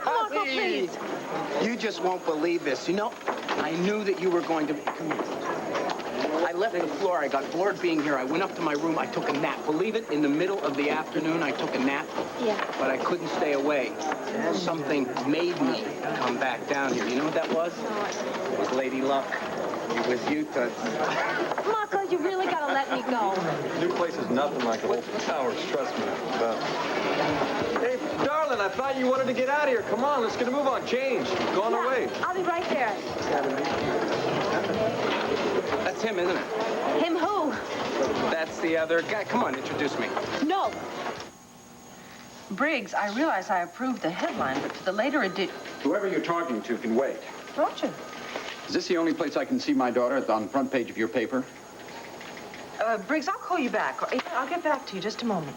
Marco, please. You just won't believe this. You know, I knew that you were going to... Come here. I left the floor. I got bored being here. I went up to my room. I took a nap. Believe it, in the middle of the afternoon, I took a nap. Yeah. But I couldn't stay away. Something made me come back down here. You know what that was? It was Lady Luck. It was you, Toots. Marco, you really gotta let me go. New place is nothing like the Oltl Towers, trust me. Hey, darling, I thought you wanted to get out of here. Come on, let's get a move on. Change. Go on our way. I'll be right there. That's him, isn't it? Him who? That's the other guy. Come on, introduce me. No. Briggs, I realize I approved the headline, but for the later edition... Whoever you're talking to can wait. Roger. Is this the only place I can see my daughter on the front page of your paper? Briggs, I'll call you back. I'll get back to you just a moment.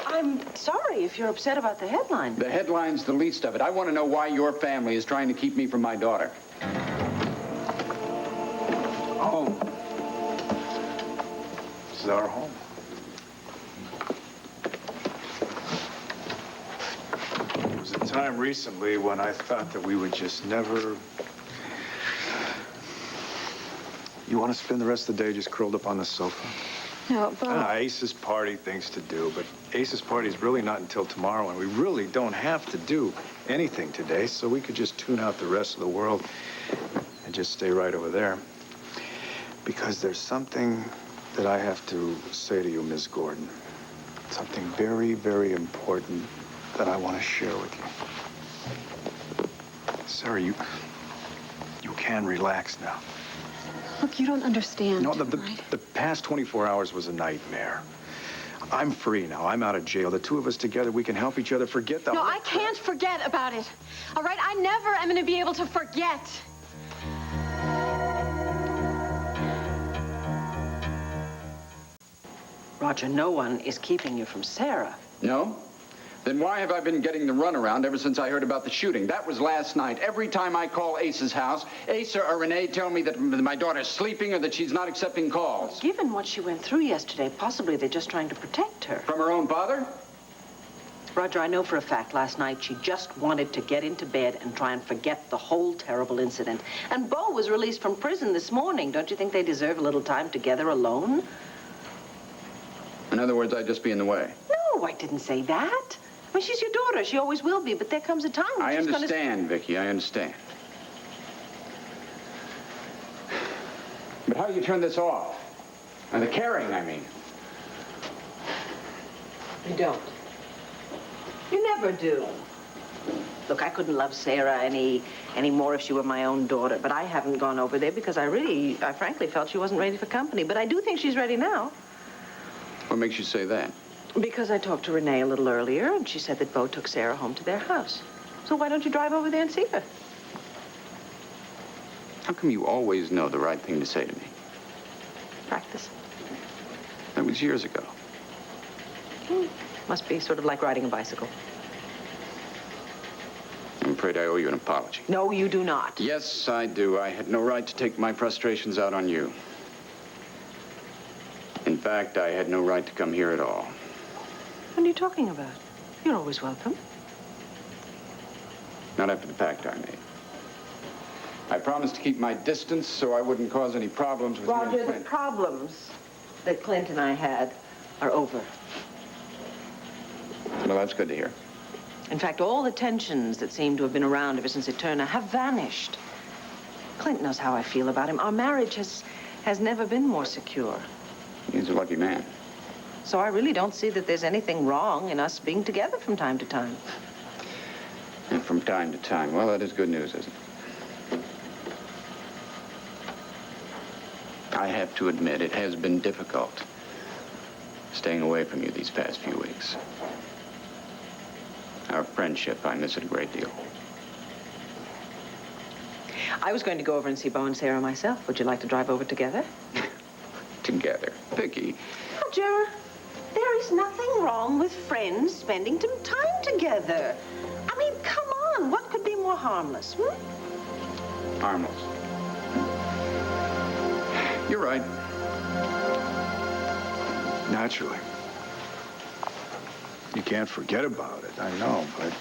I'm sorry if you're upset about the headline. The headline's the least of it. I want to know why your family is trying to keep me from my daughter. Home. This is our home. There was a time recently when I thought that we would just never... You want to spend the rest of the day just curled up on the sofa? No, but... Ace's party, things to do, but Ace's party is really not until tomorrow, and we really don't have to do anything today, so we could just tune out the rest of the world and just stay right over there. Because there's something that I have to say to you, Miss Gordon. Something very, very important that I want to share with you. Sarah, you can relax now. Look, you don't understand. No, the past 24 hours was a nightmare. I'm free now. I'm out of jail. The two of us together, we can help each other forget the... No, I can't forget about it. All right? I never am going to be able to forget. Roger, no one is keeping you from Sarah. No? Then why have I been getting the runaround ever since I heard about the shooting? That was last night. Every time I call Ace's house, Ace or Renee tell me that my daughter's sleeping or that she's not accepting calls. Given what she went through yesterday, possibly they're just trying to protect her. From her own father? Roger, I know for a fact last night she just wanted to get into bed and try and forget the whole terrible incident. And Bo was released from prison this morning. Don't you think they deserve a little time together alone? In other words, I'd just be in the way. No, I didn't say that. I mean, she's your daughter. She always will be. But there comes a time when I she's understand, Vicky. I understand. But how do you turn this off? And the caring, I mean. You don't. You never do. Look, I couldn't love Sarah any more if she were my own daughter. But I haven't gone over there because I frankly felt she wasn't ready for company. But I do think she's ready now. What makes you say that? Because I talked to Renee a little earlier, and she said that Bo took Sarah home to their house. So why don't you drive over there and see her? How come you always know the right thing to say to me? Practice. That was years ago. Must be sort of like riding a bicycle. I'm afraid I owe you an apology. No, you do not. Yes, I do. I had no right to take my frustrations out on you. In fact, I had no right to come here at all. What are you talking about? You're always welcome. Not after the pact I made. I promised to keep my distance so I wouldn't cause any problems with you and Roger, the Clint. problems that Clint and I had are over. Well, that's good to hear. In fact, all the tensions that seemed to have been around ever since Eterna have vanished. Clint knows how I feel about him. Our marriage has never been more secure. He's a lucky man. So I really don't see that there's anything wrong in us being together from time to time. And from time to time. Well, that is good news, isn't it? I have to admit, it has been difficult staying away from you these past few weeks. Our friendship, I miss it a great deal. I was going to go over and see Bo and Sarah myself. Would you like to drive over together? Together. Vicky. Roger, there is nothing wrong with friends spending some time together. I mean, come on. What could be more harmless, Harmless. You're right. Naturally. You can't forget about it, I know, but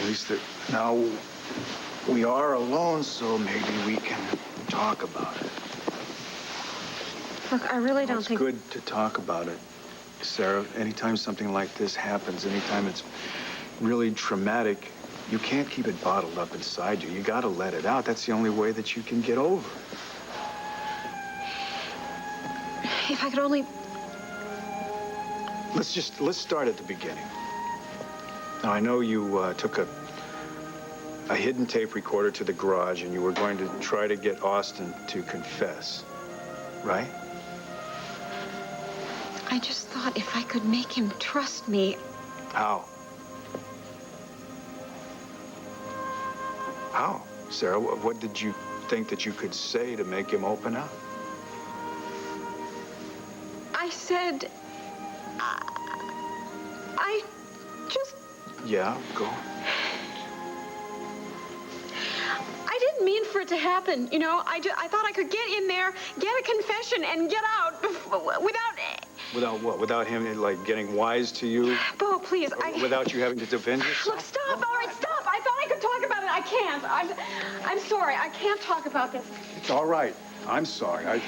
At least now we are alone, so maybe we can talk about it. Look, I really don't It's think... good to talk about it, Sarah. Anytime something like this happens, anytime it's really traumatic, you can't keep it bottled up inside you. You gotta let it out. That's the only way that you can get over it. If I could only... Let's start at the beginning. Now, I know you took a hidden tape recorder to the garage and you were going to try to get Austin to confess, right? I just thought if I could make him trust me... How? How? Sarah, what did you think that you could say to make him open up? I said... I just... Yeah, go. I didn't mean for it to happen, you know? I thought I could get in there, get a confession, and get out without... Without what? Without him, like, getting wise to you? Bo, please, Without you having to defend yourself? Look, stop! All right, stop! I thought I could talk about it. I can't. I'm sorry. I can't talk about this. It's all right. I'm sorry. I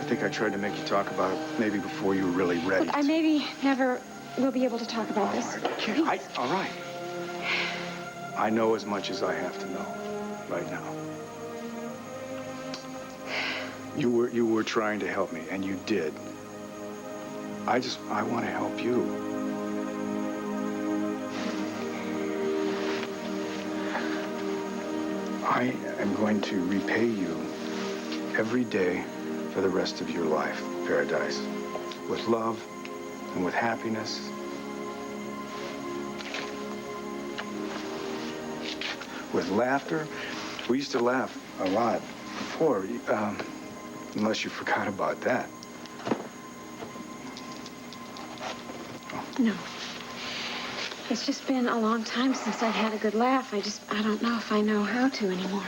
think I tried to make you talk about it maybe before you were really ready. Look, I maybe never will be able to talk about this. All right. I know as much as I have to know right now. You were trying to help me, and you did. I want to help you. I am going to repay you every day for the rest of your life, Paradise, with love and with happiness. With laughter. We used to laugh a lot before, unless you forgot about that. No. It's just been a long time since I've had a good laugh. I don't know if I know how to anymore.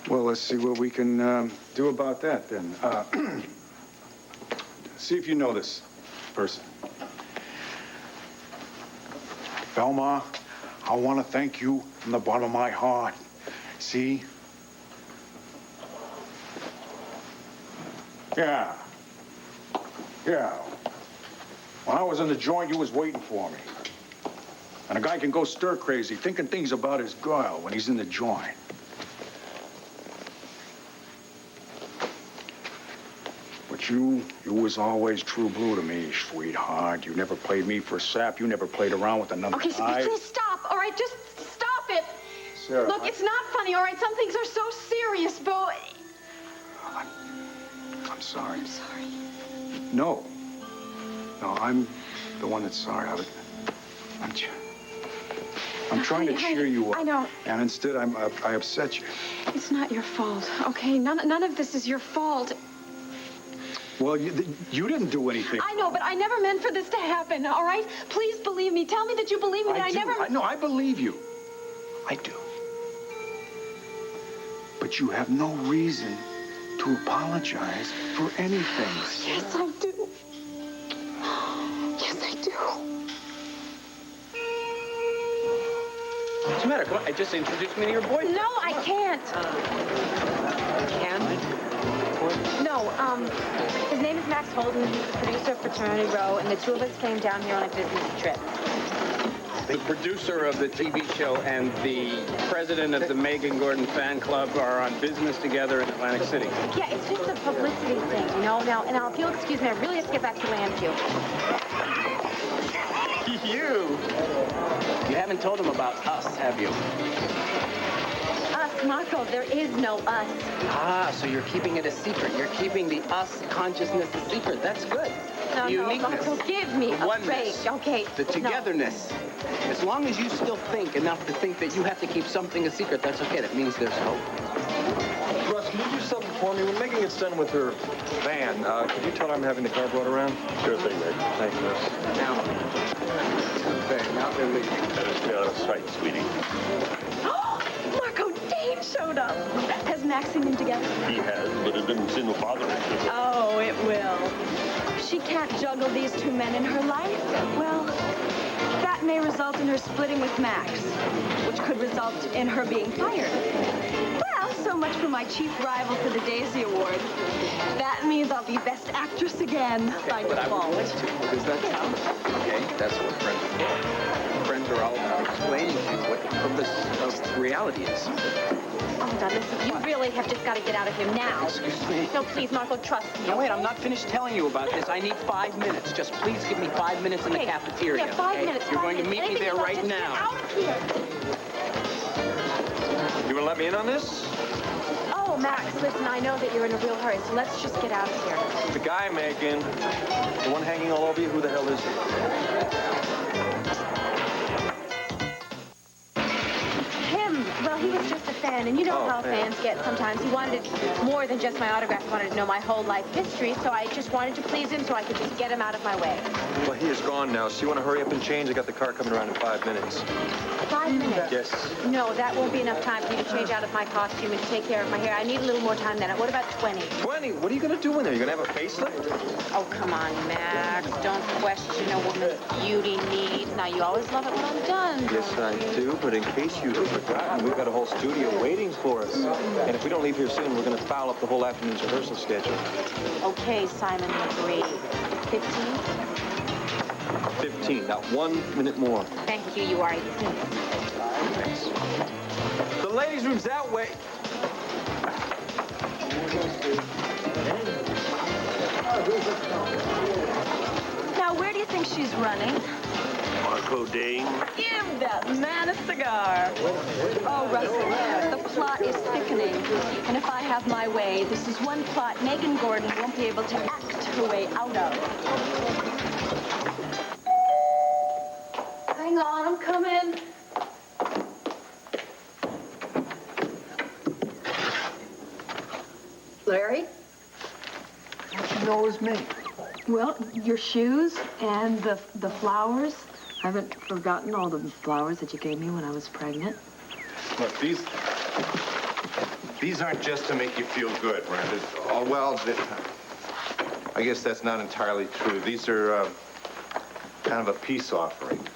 Well, let's see what we can do about that, then. See if you know this person. Velma, I want to thank you from the bottom of my heart. See? Yeah. When I was in the joint, you was waiting for me. And a guy can go stir crazy, thinking things about his girl when he's in the joint. But you was always true blue to me, sweetheart. You never played me for a sap. You never played around with another Okay, so guy. please stop. All right, just stop it. Sarah, Look, it's not funny, all right? Some things are so serious, Bo. I'm sorry. I'm sorry. No, I'm the one that's sorry. I'm trying to cheer you up. I know. And instead, I upset you. It's not your fault, okay? None of this is your fault. Well, you didn't do anything. I know, but I never meant for this to happen, all right? Please believe me. Tell me that you believe me. I do. No, I believe you. I do. But you have no reason to apologize for anything. Yes, I do. Yes, I do. What's the matter? Come on, I just introduced me to your boyfriend. No, I can't. Can? No, his name is Max Holden. He's the producer of Fraternity Row, and the two of us came down here on a business trip. The producer of the TV show and the president of the Megan Gordon fan club are on business together in Atlantic City. Yeah, it's just a publicity thing, you know? Now, if you'll excuse me, I really have to get back to Landfield. You haven't told him about us, have you? Us, Marco, there is no us. Ah, so you're keeping it a secret. You're keeping the us consciousness a secret. That's good. No, Uniqueness. Marco, give me The a oneness. break, okay? The togetherness. As long as you still think enough to think that you have to keep something a secret, that's okay. That means there's hope. Russ, can you do something for me? When Megan gets done with her van, could you tell her I'm having the car brought around? Sure thing, Nick. Thanks, Russ. Now, now they're leaving. Let us be out of sight, sweetie. Marco, Dave showed up. Has Max seen them together? He has, but it didn't seem to bother him. Oh, it will. She can't juggle these two men in her life. Well, that that may result in her splitting with Max, which could result in her being fired. Well, so much for my chief rival for the Daisy Award. That means I'll be Best Actress again by default. Does that count? Okay, that's what friends are for. Friends are all about explaining to you what the purpose of reality is. Oh, Dad, listen, you really have just got to get out of here now. Excuse me. No, please, Marco, trust me. No, wait, I'm not finished telling you about this. I need 5 minutes. Just please give me 5 minutes in the cafeteria. Yeah, 5 okay? minutes. You're 5 going to minutes. meet me there right Just now. Get out of here. You want to let me in on this? Oh, Max, listen, I know that you're in a real hurry, so let's just get out of here. The guy, Megan. The one hanging all over you, who the hell is he? Him, well, he was just a fan, and you know Oh, how fan. fans get sometimes. He wanted more than just my autograph. He wanted to know my whole life history, so I just wanted to please him so I could just get him out of my way. Well, he is gone now, so you want to hurry up and change? I got the car coming around in 5 minutes. 5 minutes? Yes. No, that won't be enough time for you to change out of my costume and to take care of my hair. I need a little more time than that. What about 20? 20? What are you going to do in there? You going to have a facelift? Oh, come on, Max. Don't question a woman's beauty needs. Now, you always love it when I'm done. Yes, I do, but in case you've forgotten, we've got a whole studio waiting for us. And if we don't leave here soon, we're going to foul up the whole afternoon's rehearsal schedule. Okay, Simon McGree. 15? 15. Now, 1 minute more. Thank you. You are a king. Thanks. The ladies' room's that way. Now, where do you think she's running? Marco Dane. Give that man a cigar. Oh, Russell, the plot is thickening. And if I have my way, this is one plot Megan Gordon won't be able to act her way out of. Hang on, I'm coming. Larry? How'd you know it was me? Well, your shoes and the flowers. I haven't forgotten all the flowers that you gave me when I was pregnant. Look, these aren't just to make you feel good, Brenda. Oh, well, I guess that's not entirely true. These are kind of a peace offering.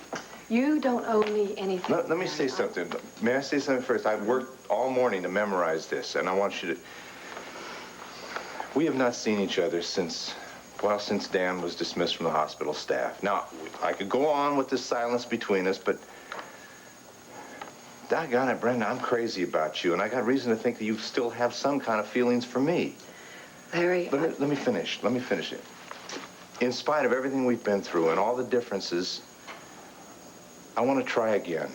You don't owe me anything. Let me say something. May I say something first? I've worked all morning to memorize this, and I want you to... We have not seen each other since Dan was dismissed from the hospital staff. Now, I could go on with this silence between us, but... Doggone it, Brenda, I'm crazy about you, and I got reason to think that you still have some kind of feelings for me. Larry, Let me finish. Let me finish it. In spite of everything we've been through and all the differences, I want to try again.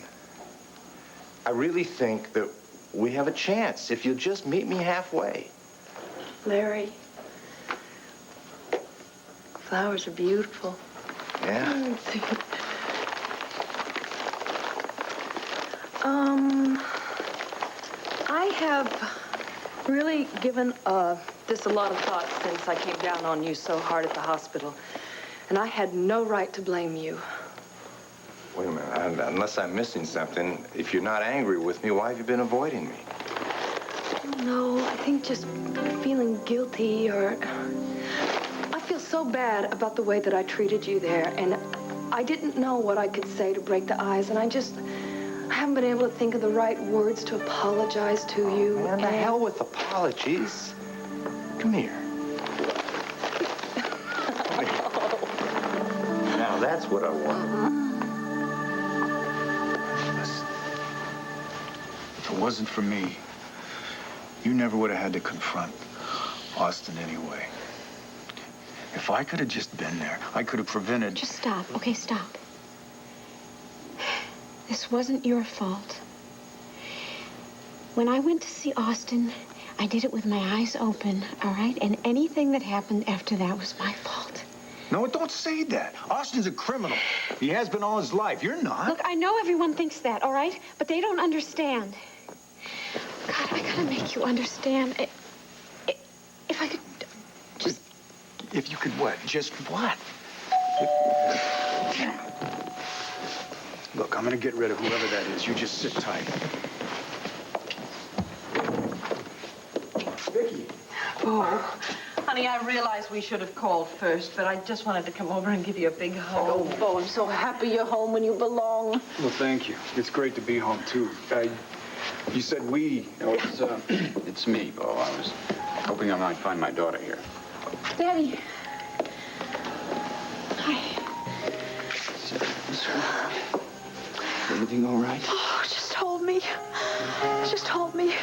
I really think that we have a chance if you'll just meet me halfway. Larry, flowers are beautiful. Yeah? I have really given this a lot of thought since I came down on you so hard at the hospital. And I had no right to blame you. Wait a minute. Unless I'm missing something, if you're not angry with me, why have you been avoiding me? No, I think just feeling guilty or... I feel so bad about the way that I treated you there, and I didn't know what I could say to break the ice, and I haven't been able to think of the right words to apologize to you. Man, the hell with apologies. Come here. Now, that's what I want. Listen, if it wasn't for me, you never would have had to confront Austin anyway. If I could have just been there, I could have prevented... Just stop. Okay, stop. This wasn't your fault. When I went to see Austin, I did it with my eyes open, all right? And anything that happened after that was my fault. No, don't say that. Austin's a criminal. He has been all his life. You're not. Look, I know everyone thinks that, all right? But they don't understand. God, I gotta make you understand. If I could just... If you could what? Just what? Look, I'm gonna get rid of whoever that is. You just sit tight. Vicky. Oh, honey. honey, I realize we should have called first, but I just wanted to come over and give you a big hug. Oh, Bo, I'm so happy you're home when you belong. Well, thank you. It's great to be home, too. You said we. No, it's me, Bo. I was hoping I might find my daughter here. Daddy. Everything all right? Oh, just hold me. Just hold me.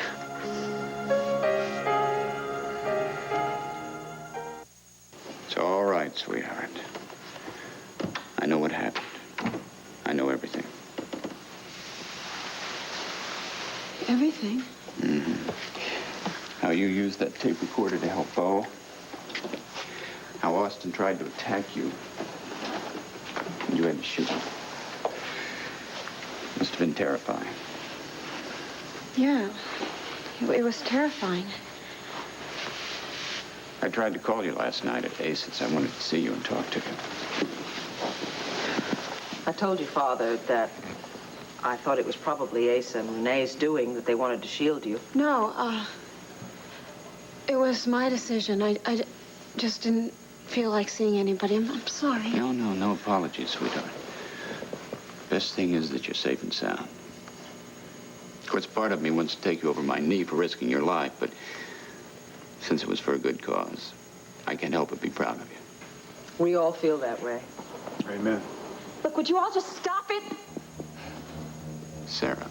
It's all right, sweetheart. I know what happened. I know everything. Everything? Mm-hmm. How you used that tape recorder to help Bo. How Austin tried to attack you. And you had to shoot him. Must have been terrifying. Yeah, it was terrifying. I tried to call you last night at Ace's. I wanted to see you and talk to you. I told you, Father, that I thought it was probably Ace and Renee's doing, that they wanted to shield you. No, it was my decision. I just didn't feel like seeing anybody. I'm sorry. No apologies, sweetheart. Best thing is that you're safe and sound. Of course, part of me wants to take you over my knee for risking your life, but since it was for a good cause, I can't help but be proud of you. We all feel that way. Amen. Look, would you all just stop it? Sarah.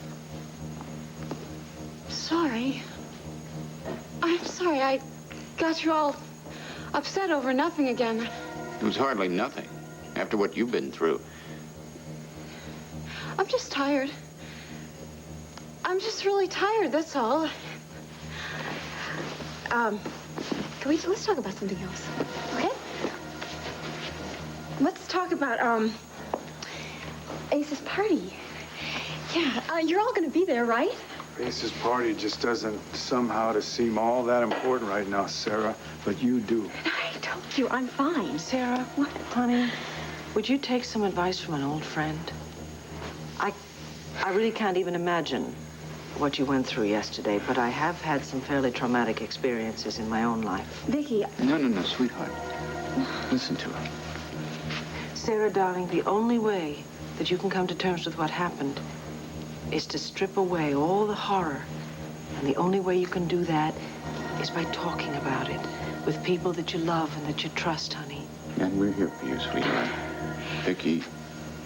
Sorry. I'm sorry. I got you all upset over nothing again. It was hardly nothing. After what you've been through. I'm just tired. I'm just really tired, that's all. Let's talk about something else, okay? Let's talk about, Ace's party. Yeah, you're all gonna be there, right? Ace's party just doesn't somehow seem all that important right now, Sarah. But you do. I told you, I'm fine. Sarah, what, honey? Would you take some advice from an old friend? I really can't even imagine what you went through yesterday, but I have had some fairly traumatic experiences in my own life. Vicky. No, sweetheart. Listen to her. Sarah, darling, the only way that you can come to terms with what happened is to strip away all the horror. And the only way you can do that is by talking about it with people that you love and that you trust, honey. And we're here for you, sweetheart. Vicky,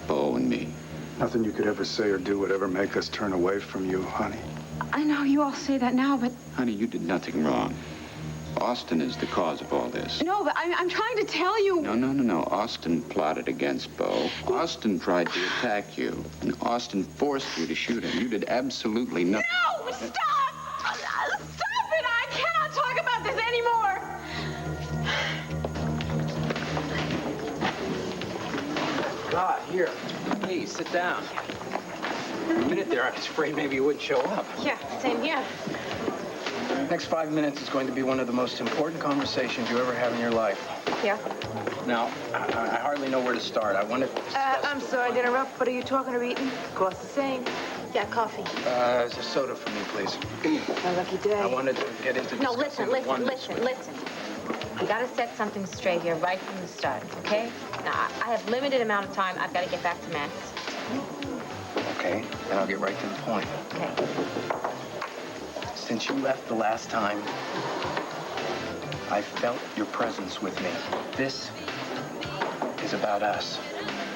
Bo, and me. Nothing you could ever say or do would ever make us turn away from you, honey. I know you all say that now, but... Honey, you did nothing wrong. Austin is the cause of all this. No, but I'm trying to tell you... No. Austin plotted against Bo. Austin tried to attack you. And Austin forced you to shoot him. You did absolutely nothing. No! Stop! Stop it! I cannot talk about this anymore! God, here. Please, sit down. For a minute there, I was afraid maybe you wouldn't show up. Yeah, same here. Next 5 minutes is going to be one of the most important conversations you ever have in your life. Yeah? Now, I hardly know where to start. I want to... I'm sorry to interrupt, but are you talking or eating? Costs the same. Yeah, coffee. There's a soda for me, please. My lucky day. I wanted to get into No, discussing listen. We gotta set something straight here right from the start, okay? Now, I have limited amount of time. I've got to get back to Max. Okay, then I'll get right to the point. Okay. Since you left the last time, I felt your presence with me. This is about us.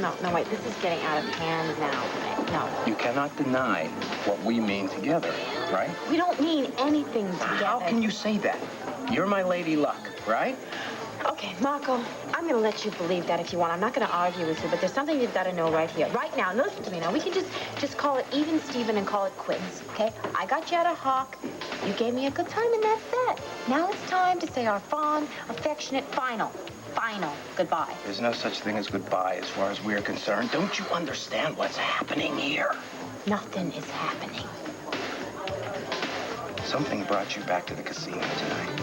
No, wait. This is getting out of hand now. No. You cannot deny what we mean together, right? We don't mean anything together. How can you say that? You're my lady luck, right? Okay, Marco, I'm going to let you believe that if you want. I'm not going to argue with you, but there's something you've got to know right here. Right now. Now, listen to me now. We can just call it even Steven and call it quits, okay? I got you at a hawk. You gave me a good time, and that's that. Now it's time to say our fond, affectionate, final goodbye. There's no such thing as goodbye as far as we're concerned. Don't you understand what's happening here? Nothing is happening. Something brought you back to the casino tonight.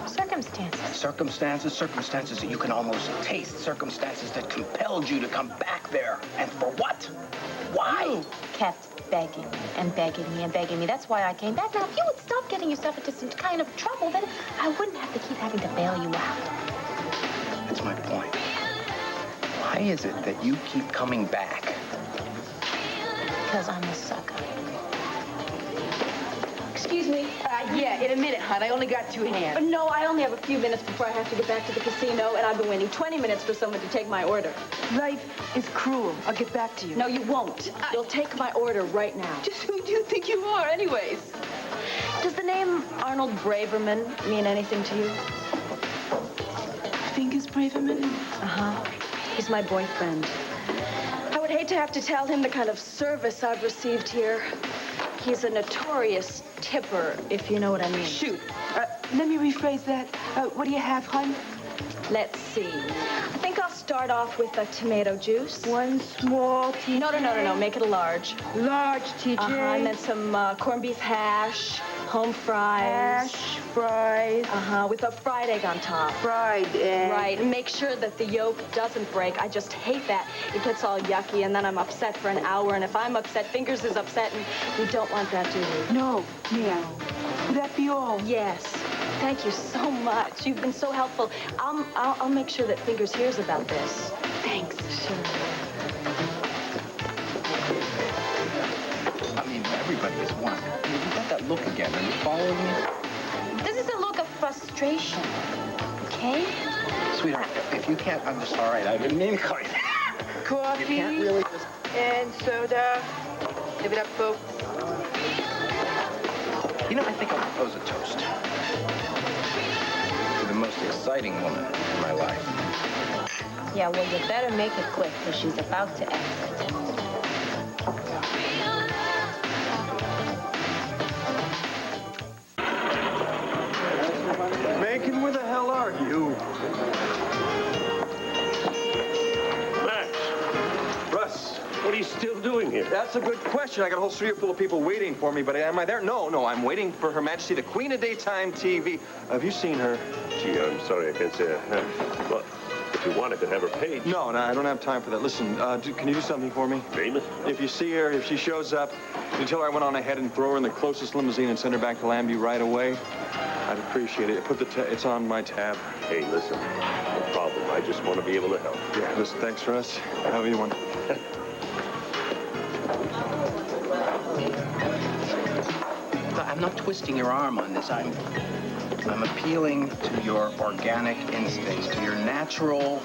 Circus circumstances. Circumstances that you can almost taste. Circumstances that compelled you to come back there. And for what? Why? You kept begging me and begging me and begging me. That's why I came back. Now, if you would stop getting yourself into some kind of trouble, then I wouldn't have to keep having to bail you out. That's my point. Why is it that you keep coming back? Because I'm a sucker. Excuse me. Yeah, in a minute, hon. I only got 2 hands. No, I only have a few minutes before I have to get back to the casino, and I've been waiting 20 minutes for someone to take my order. Life is cruel. I'll get back to you. No, you won't. You'll take my order right now. Just who do you think you are, anyways? Does the name Arnold Braverman mean anything to you? Fingers Braverman? Uh-huh. He's my boyfriend. I would hate to have to tell him the kind of service I've received here. He's a notorious tipper, if you know what I mean. Shoot. Let me rephrase that. What do you have, hon? Let's see. I think I'll start off with a tomato juice. 1 small TJ. No. Make it a large. Large TJ. And then some corned beef hash, home fries. Hash, fries. With a fried egg on top. Fried egg. Right. And make sure that the yolk doesn't break. I just hate that. It gets all yucky, and then I'm upset for an hour. And if I'm upset, Fingers is upset, and we don't want that, do we? No, ma'am. Would that be all? Yes. Thank you so much. You've been so helpful. I'll make sure that Fingers hears about this. Thanks. Sure. I mean, everybody is one. You got that look again. Are you following me? This is a look of frustration, okay? Sweetheart, if you can't, I'm just all right. I didn't mean to call you. Coffee. You can't really just... And soda. Give it up, folks. You know, I think I'll propose a toast to the most exciting woman in my life. Yeah, well, you better make it quick, because she's about to exit. Macon, where the hell are you? Max, Russ. what are you still doing here? That's a good question. I got a whole studio full of people waiting for me, but am I there? No, I'm waiting for Her Majesty, the Queen of Daytime TV. Have you seen her? Gee, I'm sorry, I can't say I have. But if you want, I could have her page. No, I don't have time for that. Listen, can you do something for me? Famous? If you see her, if she shows up, you tell her I went on ahead and throw her in the closest limousine and send her back to Lambie right away. I'd appreciate it. It's on my tab. Hey, listen, no problem. I just want to be able to help. Yeah, listen, thanks, Russ. Have you one? I'm not twisting your arm on this. I'm appealing to your organic instincts, to your natural...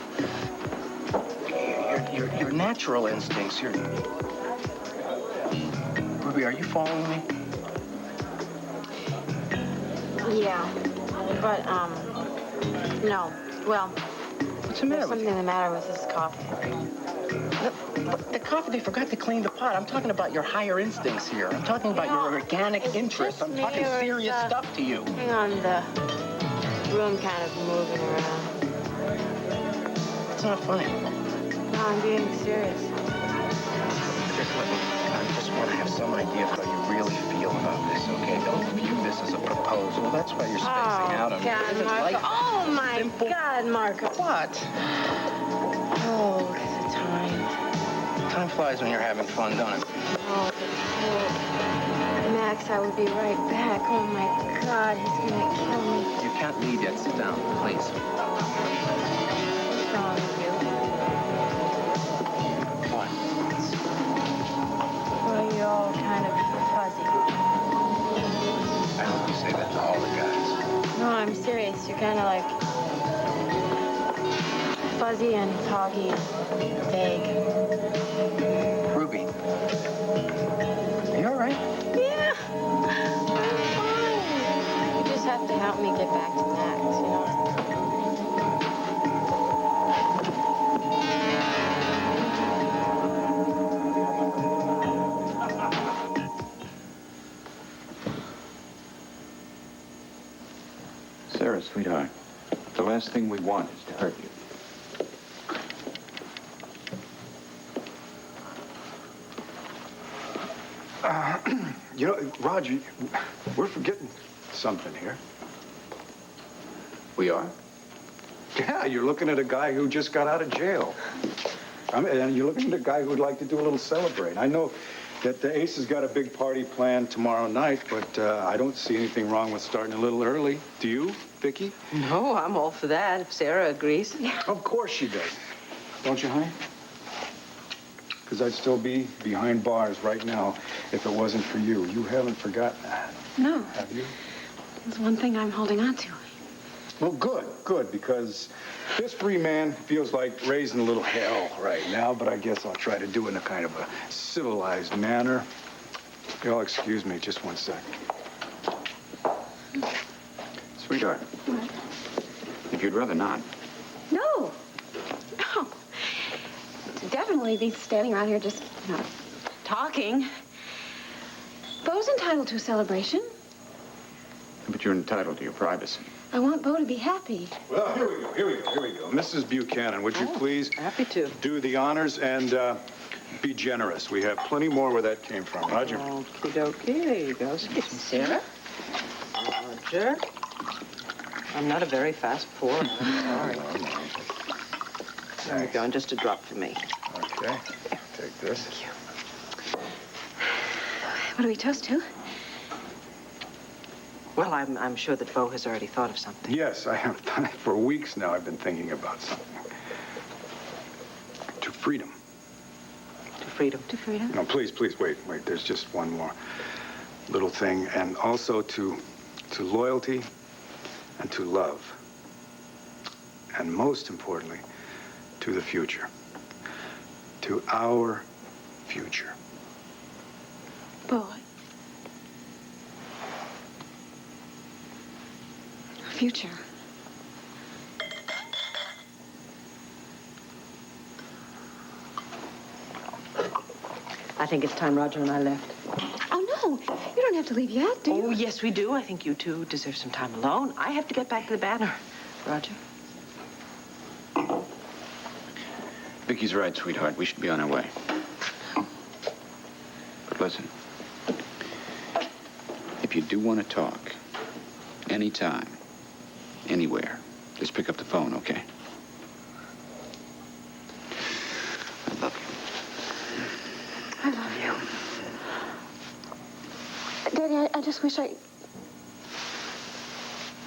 Your natural instincts. Ruby, are you following me? Yeah, but, no. Well, What's the matter there's with something you? the matter with this coffee. The coffee, they forgot to clean the pot. I'm talking about your higher instincts here. I'm talking about your organic is interests. this I'm me talking or is, serious stuff to you. Hang on, the room kind of moving around. It's not funny. No, I'm being serious. Just let me, I just want to have some idea of how you really feel about this, okay? Don't view this as a proposal. That's why you're spacing out on me. God, Isn't Marco. life Oh, my simple? God, Marco. What? Oh, look at the time. Time flies when you're having fun, don't it? Oh, Max, I will be right back. Oh, my God, he's gonna kill me. You can't leave yet. Sit down, please. What's wrong with you? What? Well, you're all kind of fuzzy. I hope you say that to all the guys. No, I'm serious. You're kind of like fuzzy and foggy and vague. Ruby. Are you all right? Yeah, I'm fine. You just have to help me get back to Max, you know? Sarah, sweetheart, the last thing we want is to hurt you. You know, Roger, we're forgetting something here. We are? Yeah, you're looking at a guy who just got out of jail. And you're looking at a guy who would like to do a little celebrate. I know that the Ace has got a big party planned tomorrow night, but I don't see anything wrong with starting a little early. Do you, Vicky? No, I'm all for that, if Sarah agrees. Yeah. Of course she does. Don't you, honey? Because I'd still be behind bars right now if it wasn't for you. You haven't forgotten that. No. Have you? There's one thing I'm holding on to. Well, good, because this free man feels like raising a little hell right now, but I guess I'll try to do it in a kind of a civilized manner. You'll excuse me just one second. Sweetheart. What? If you'd rather not. No. No. Definitely be standing around here just, talking. Beau's entitled to a celebration. But you're entitled to your privacy. I want Beau to be happy. Well, here we go. Mrs. Buchanan, would you please Happy to. do the honors and be generous? We have plenty more where that came from. Roger. Okie dokie. There you go. Sarah. Roger. I'm not a very fast pour. I'm sorry. There you go. And just a drop for me. Okay. Take this. Thank you. What do we toast to? Well, I'm sure that Beau has already thought of something. Yes, I have done it for weeks now. I've been thinking about something. To freedom. To freedom. To freedom. No, please, wait. There's just one more little thing. And also to loyalty and to love. And most importantly, to the future. To our future. Beau. Future. I think it's time Roger and I left. Oh, no. You don't have to leave yet, do you? Oh, yes, we do. I think you two deserve some time alone. I have to get back to the banner. Roger? Vicky's right, sweetheart. We should be on our way. But listen. If you do want to talk, anytime, anywhere, just pick up the phone, okay? I love you. I love you. Daddy, I just wish I...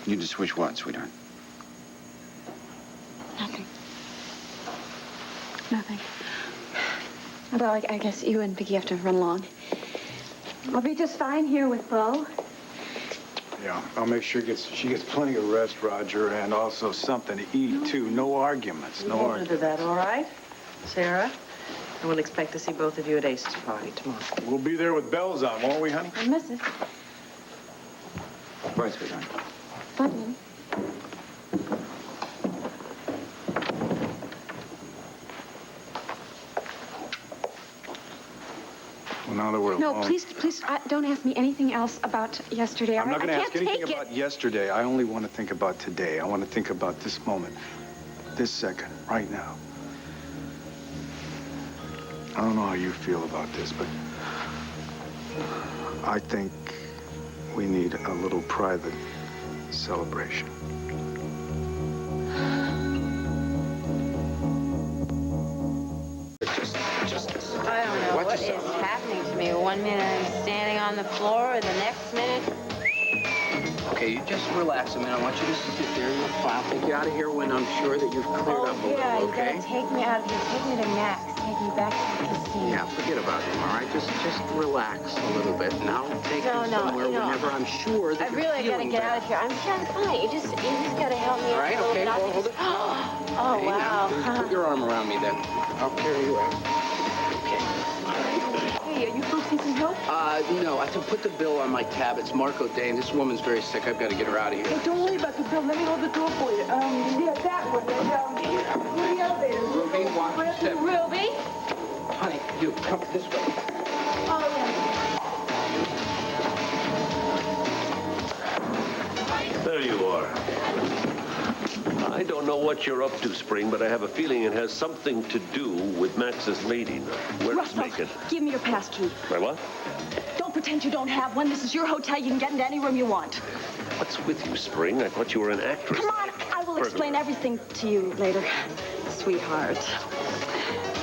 You just wish what, sweetheart? Nothing. Nothing. Although I guess you and Vicky have to run along. I'll be just fine here with Beau. Yeah, I'll make sure she gets plenty of rest, Roger, and also something to eat, too. No arguments, no We'll arguments. do that, all right? Sarah? And we'll expect to see both of you at Ace's party tomorrow. We'll be there with bells on, won't we, honey? I miss it. Bye, sweetheart. Bye, Daddy. Well, now that we're No, alone... please, don't ask me anything else about yesterday. I'm not going to ask anything take about yesterday. I only want to think about today. I want to think about this moment, this second, right now. I don't know how you feel about this, but I think we need a little private celebration. I don't know what is happening to me. 1 minute I'm standing on the floor, and the next minute... Okay, you just relax a minute. I want you to sit there in the file. Take you out of here when I'm sure that you've cleared up a little, yeah, you okay? gotta take me out of here. Take me to Max. Take me back to the casino. Yeah, forget about him, all right? Just relax a little bit. Now take him somewhere whenever I'm sure that I really gotta get out of here. I'm fine. You just gotta help me All right, out. okay, hold it. Oh, Okay, wow. now, put your arm around me then. I'll carry you out. Hey, are you folks need some help? No, I can put the bill on my tab. It's Marco Day, and this woman's very sick. I've got to get her out of here. Hey, don't worry about the bill. Let me hold the door for you. Yeah, that one. Where the elevator? Ruby, watch your step. Ruby? Honey, you, come this way. Oh, yeah. There you are. I don't know what you're up to, Spring, but I have a feeling it has something to do with Max's lady. Where's Russell, Macon? give me your pass key. My what? Don't pretend you don't have one. This is your hotel. You can get into any room you want. What's with you, Spring? I thought you were an actress. Come on. explain everything to you later, sweetheart.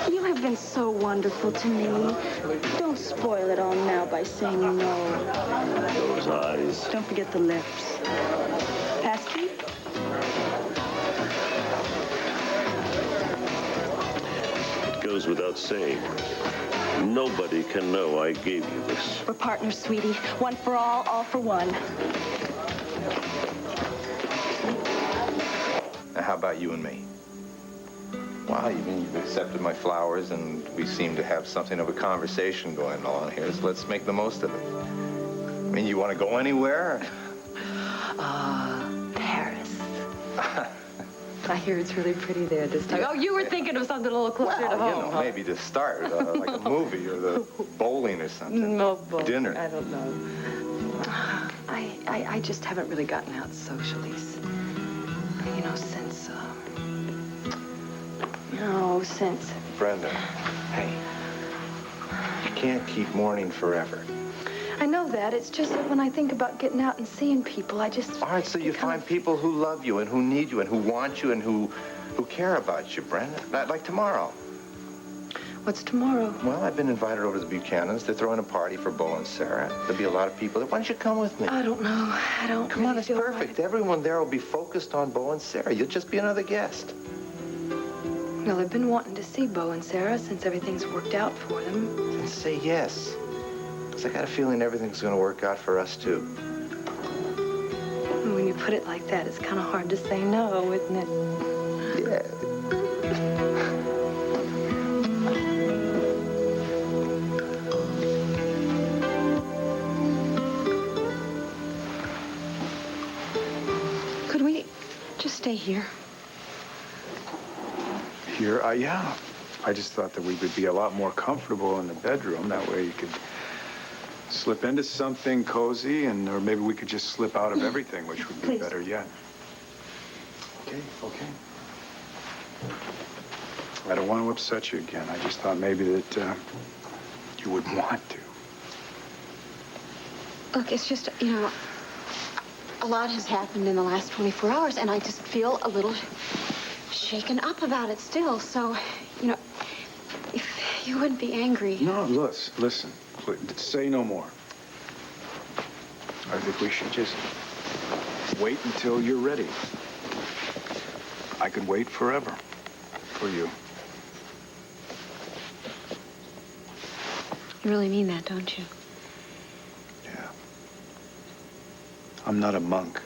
You have been so wonderful to me. Don't spoil it all now by saying no. Those eyes. Don't forget the lips. Passkey? It goes without saying. Nobody can know I gave you this. We're partners, sweetie. One for all for one. Now, how about you and me? Wow, you mean you've accepted my flowers and we seem to have something of a conversation going on here, so let's make the most of it. I mean, you want to go anywhere? Paris. I hear it's really pretty there this time. Oh, you were thinking of something a little closer to home. You know, maybe to start, like a movie or the bowling or something. No, bowling. Dinner. I don't know. I just haven't really gotten out socially. You know, since... Brenda, hey, you can't keep mourning forever. I know that. It's just that when I think about getting out and seeing people, I just... All right, so you find people who love you and who need you and who want you and who care about you, Brenda. Like tomorrow. What's tomorrow? Well, I've been invited over to the Buchanans. They're throwing a party for Bo and Sarah. There'll be a lot of people there. Why don't you come with me? I don't know. I don't Come on, really it's feel perfect. right. Everyone there will be focused on Bo and Sarah. You'll just be another guest. Well, I've been wanting to see Bo and Sarah since everything's worked out for them. Then say yes. Because I got a feeling everything's going to work out for us, too. And when you put it like that, it's kind of hard to say no, isn't it? Yeah. Could we just stay here? Here, yeah. I just thought that we would be a lot more comfortable in the bedroom. That way you could slip into something cozy, or maybe we could just slip out of everything, which would be better yet. Okay. I don't want to upset you again. I just thought maybe that you would want to. Look, it's just, you know, a lot has happened in the last 24 hours, and I just feel a little shaken up about it still. So, you know, if you wouldn't be angry. No, listen. Say no more. I think we should just wait until you're ready. I could wait forever for you. You really mean that, don't you? Yeah. I'm not a monk.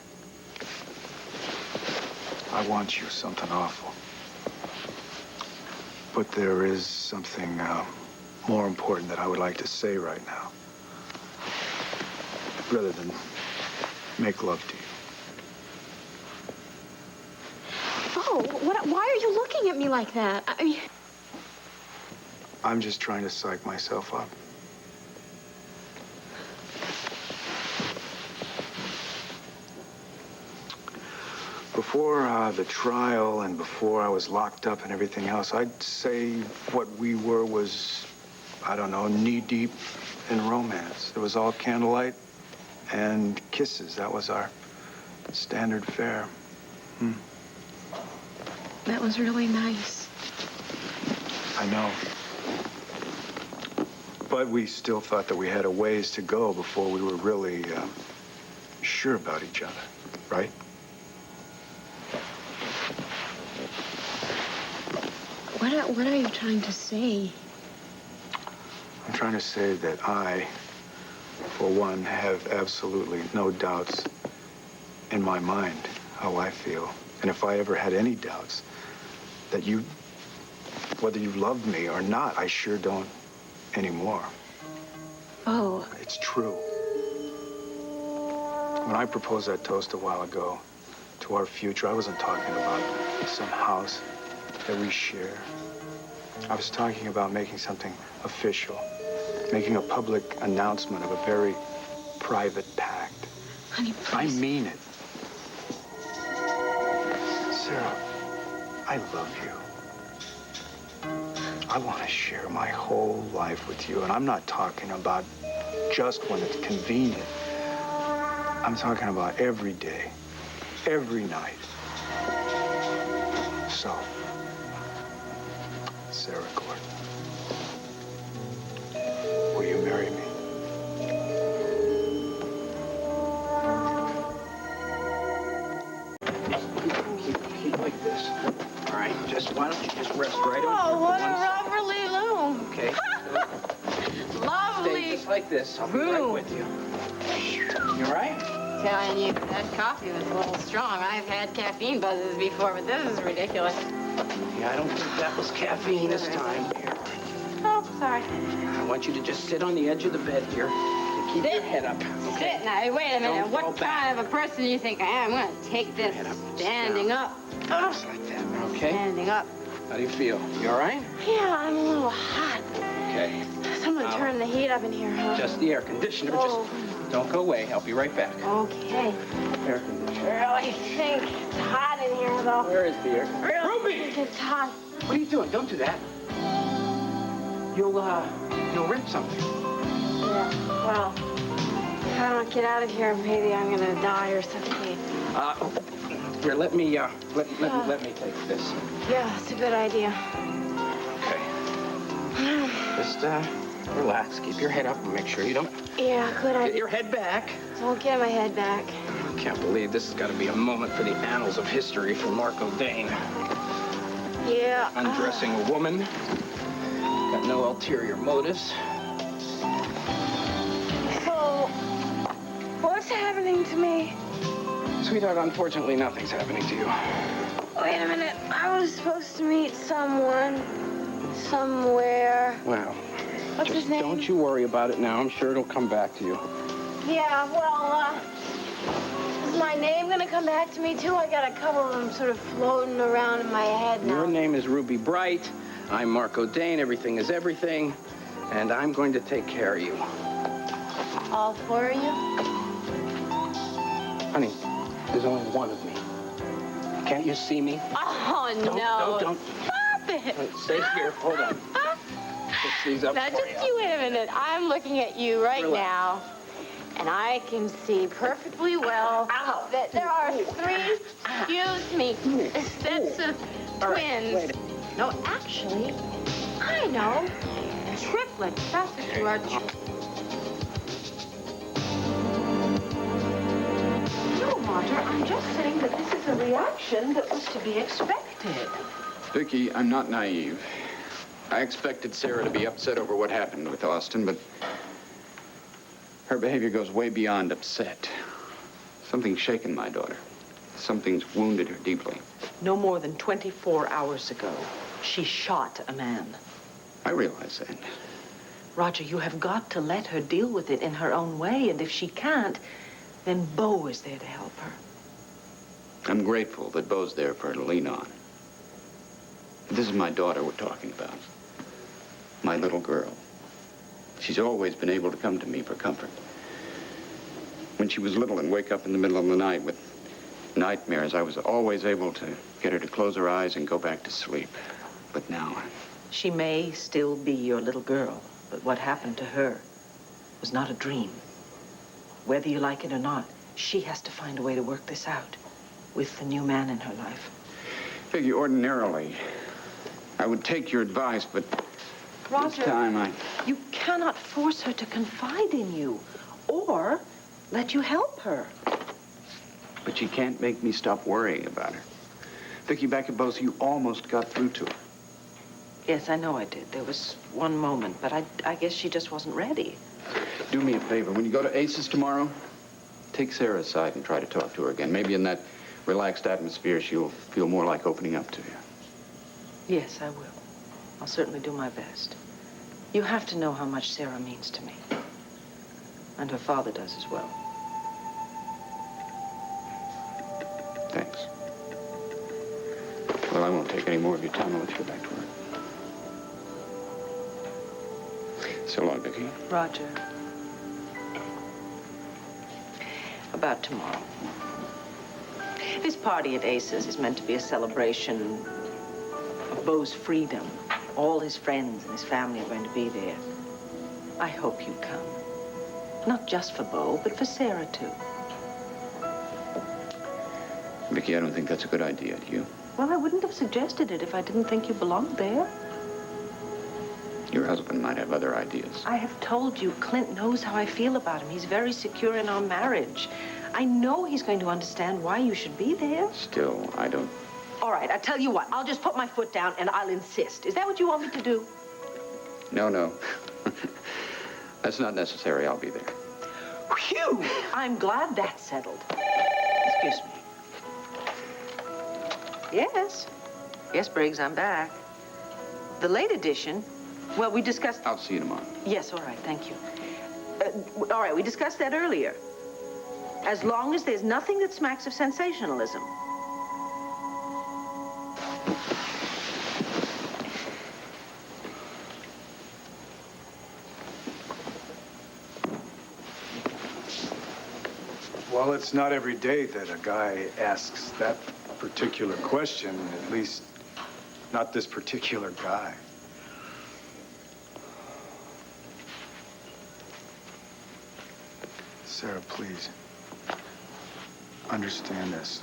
I want you something awful. But there is something more important that I would like to say right now. Rather than make love to you. Oh, why are you looking at me like that? I mean... I'm just trying to psych myself up. Before the trial and before I was locked up and everything else, I'd say what we were was, I don't know, knee-deep in romance. It was all candlelight and kisses. That was our standard fare. That was really nice. I know. But we still thought that we had a ways to go before we were really sure about each other, right? What are you trying to say? I'm trying to say that I, for one, have absolutely no doubts in my mind how I feel. And if I ever had any doubts that you, whether you loved me or not, I sure don't anymore. Oh. It's true. When I proposed that toast a while ago to our future, I wasn't talking about some house that we share. I was talking about making something official, making a public announcement of a very private pact. Honey, please. I mean it. Sarah, I love you. I want to share my whole life with you, and I'm not talking about just when it's convenient. I'm talking about every day, every night. So, Sarah Gordon, will you marry me? Keep like this. All right, why don't you just rest right on Oh, here what for a 1 second. lovely loom. Okay. Lovely. Stay just like this. I'll be right with you. You all right? Telling you, that coffee was a little strong. I've had caffeine buzzes before, but this is ridiculous. Yeah, I don't think that was caffeine this time. Here. Oh, sorry. I want you to just sit on the edge of the bed here and keep your head up. Okay? Sit now. Wait a minute. Don't fall What back. kind of a person do you think I am? I'm going to take this Head up. standing Down. up. Just like that. Okay? Standing up. How do you feel? You all right? Yeah, I'm a little hot. Okay. Someone turn the heat up in here, huh? Just the air conditioner. Oh. Just don't go away. I'll be right back. Okay. Air conditioner. I really think it's hot in here, though. Where is the air? Really think it's hot. What are you doing? Don't do that. You'll rip something. Yeah, well, if I don't get out of here, maybe I'm gonna die or suffocate. Here, let me take this. Yeah, it's a good idea. Okay. Just, relax. Keep your head up and make sure you don't Yeah, good get idea. your head back. I'll get my head back. I can't believe this has got to be a moment for the annals of history for Marco Dane. Yeah. Undressing a woman. Got no ulterior motives. So, what's happening to me? Sweetheart, unfortunately, nothing's happening to you. Wait a minute. I was supposed to meet someone somewhere. Well, What's his name? don't you worry about it now. I'm sure it'll come back to you. Yeah, well, is my name gonna come back to me too? I got a couple of them sort of floating around in my head now. Your name is Ruby Bright. I'm Marco Dane. Everything is everything. And I'm going to take care of you. All four of you? Honey, there's only one of me. Can't you see me? Oh, no. Don't. Stop it. Stay here. Hold on. Fix these up Now, for just you. you wait a minute. I'm looking at you right Relax. now, and I can see perfectly well that there are three, excuse me, sets of twins. No, actually, I know. Triplets. That's what you are. No, Marta, I'm just saying that this is a reaction that was to be expected. Vicky, I'm not naive. I expected Sarah to be upset over what happened with Austin, but her behavior goes way beyond upset. Something's shaken my daughter. Something's wounded her deeply. No more than 24 hours ago, she shot a man. I realize that. Roger, you have got to let her deal with it in her own way, and if she can't, then Bo is there to help her. I'm grateful that Bo's there for her to lean on. This is my daughter we're talking about. My little girl. She's always been able to come to me for comfort. When she was little and wake up in the middle of the night with nightmares, I was always able to get her to close her eyes and go back to sleep. But now, She may still be your little girl, but what happened to her was not a dream. Whether you like it or not, she has to find a way to work this out with the new man in her life. Vicky, ordinarily, I would take your advice, but Roger, this time you cannot force her to confide in you or let you help her. But she can't make me stop worrying about her. Vicky, back at Bo's, you almost got through to her. Yes, I know I did. There was one moment, but I guess she just wasn't ready. Do me a favor. When you go to Ace's tomorrow, take Sarah aside and try to talk to her again. Maybe in that relaxed atmosphere, she'll feel more like opening up to you. Yes, I will. I'll certainly do my best. You have to know how much Sarah means to me. And her father does as well. Thanks. Well, I won't take any more of your time. I'll let you go back to work. So long, Vicky. Roger. About tomorrow. This party at Ace's is meant to be a celebration of Bo's freedom. All his friends and his family are going to be there. I hope you come. Not just for Bo, but for Sarah, too. Vicky, I don't think that's a good idea, do you? Well, I wouldn't have suggested it if I didn't think you belonged there. Your husband might have other ideas. I have told you, Clint knows how I feel about him. He's very secure in our marriage. I know he's going to understand why you should be there. Still, I don't... All right, I tell you what. I'll just put my foot down and I'll insist. Is that what you want me to do? No. That's not necessary. I'll be there. Phew! I'm glad that's settled. Excuse me. Yes. Yes, Briggs, I'm back. The late edition, well, we discussed... I'll see you tomorrow. Yes, all right, thank you. All right, we discussed that earlier. As long as there's nothing that smacks of sensationalism. Well, it's not every day that a guy asks that particular question, at least not this particular guy. Sarah, please, understand this.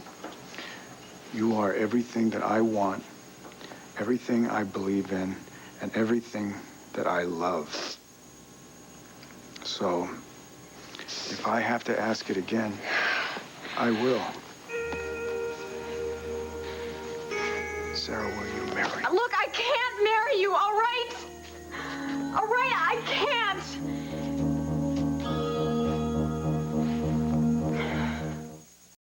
You are everything that I want, everything I believe in, and everything that I love. So, if I have to ask it again, I will. Sarah, will you marry me? Look, I can't marry you, all right? All right, I can't.